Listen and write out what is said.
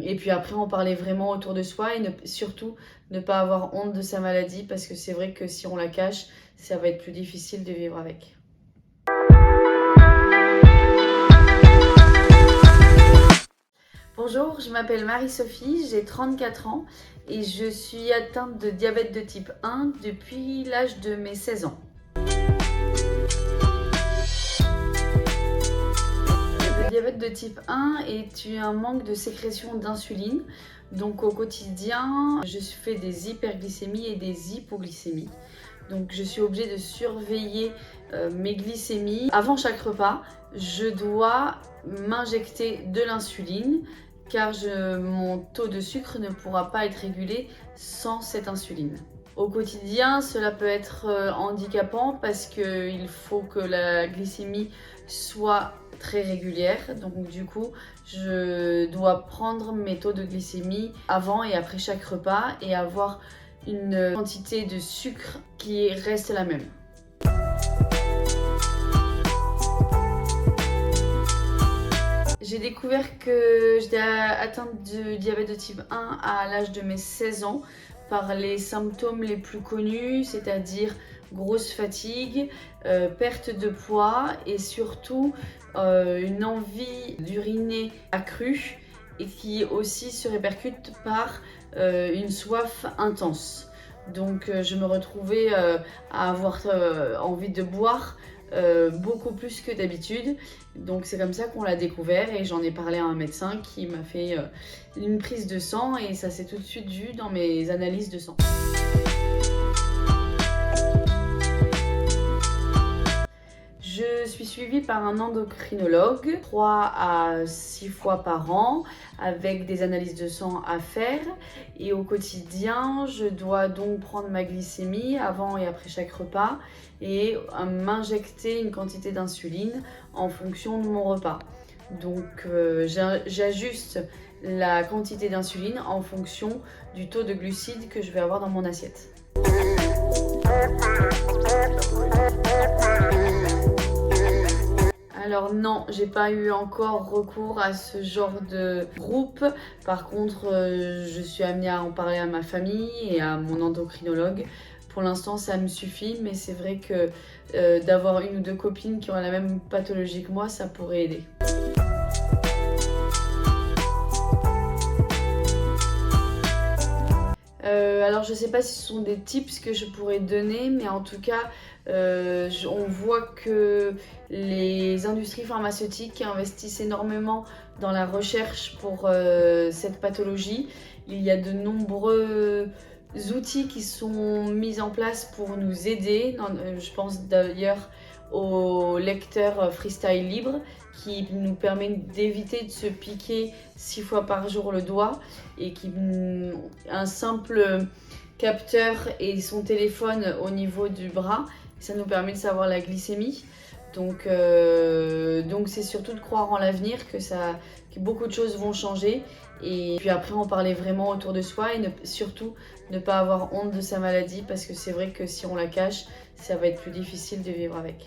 Et puis après, en parler vraiment autour de soi et surtout ne pas avoir honte de sa maladie parce que c'est vrai que si on la cache, ça va être plus difficile de vivre avec. Bonjour, je m'appelle Marie-Sophie, j'ai 34 ans et je suis atteinte de diabète de type 1 depuis l'âge de mes 16 ans. Le diabète de type 1 est un manque de sécrétion d'insuline. Donc au quotidien, je fais des hyperglycémies et des hypoglycémies. Donc je suis obligée de surveiller mes glycémies. Avant chaque repas, je dois m'injecter de l'insuline car mon taux de sucre ne pourra pas être régulé sans cette insuline. Au quotidien, cela peut être handicapant parce qu'il faut que la glycémie soit très régulière. Donc du coup, je dois prendre mes taux de glycémie avant et après chaque repas et avoir une quantité de sucre qui reste la même. J'ai découvert que j'étais atteinte de diabète de type 1 à l'âge de mes 16 ans par les symptômes les plus connus, c'est-à-dire grosse fatigue, perte de poids et surtout une envie d'uriner accrue et qui aussi se répercute par une soif intense. Donc je me retrouvais à avoir envie de boire beaucoup plus que d'habitude. Donc c'est comme ça qu'on l'a découvert et j'en ai parlé à un médecin qui m'a fait une prise de sang et ça s'est tout de suite vu dans mes analyses de sang. Je suis suivie par un endocrinologue 3 à 6 fois par an avec des analyses de sang à faire et au quotidien je dois donc prendre ma glycémie avant et après chaque repas et m'injecter une quantité d'insuline en fonction de mon repas. Donc j'ajuste la quantité d'insuline en fonction du taux de glucides que je vais avoir dans mon assiette. Alors non, j'ai pas eu encore recours à ce genre de groupe. Par contre, je suis amenée à en parler à ma famille et à mon endocrinologue. Pour l'instant, ça me suffit, mais c'est vrai que d'avoir une ou deux copines qui ont la même pathologie que moi, ça pourrait aider. Alors je sais pas si ce sont des tips que je pourrais donner, mais en tout cas on voit que les industries pharmaceutiques investissent énormément dans la recherche pour cette pathologie. Il y a de nombreux outils qui sont mis en place pour nous aider. Je pense d'ailleurs au lecteur Freestyle Libre qui nous permet d'éviter de se piquer 6 fois par jour le doigt et un simple capteur et son téléphone au niveau du bras, ça nous permet de savoir la glycémie. Donc c'est surtout de croire en l'avenir que beaucoup de choses vont changer et puis après en parler vraiment autour de soi et surtout ne pas avoir honte de sa maladie parce que c'est vrai que si on la cache, ça va être plus difficile de vivre avec.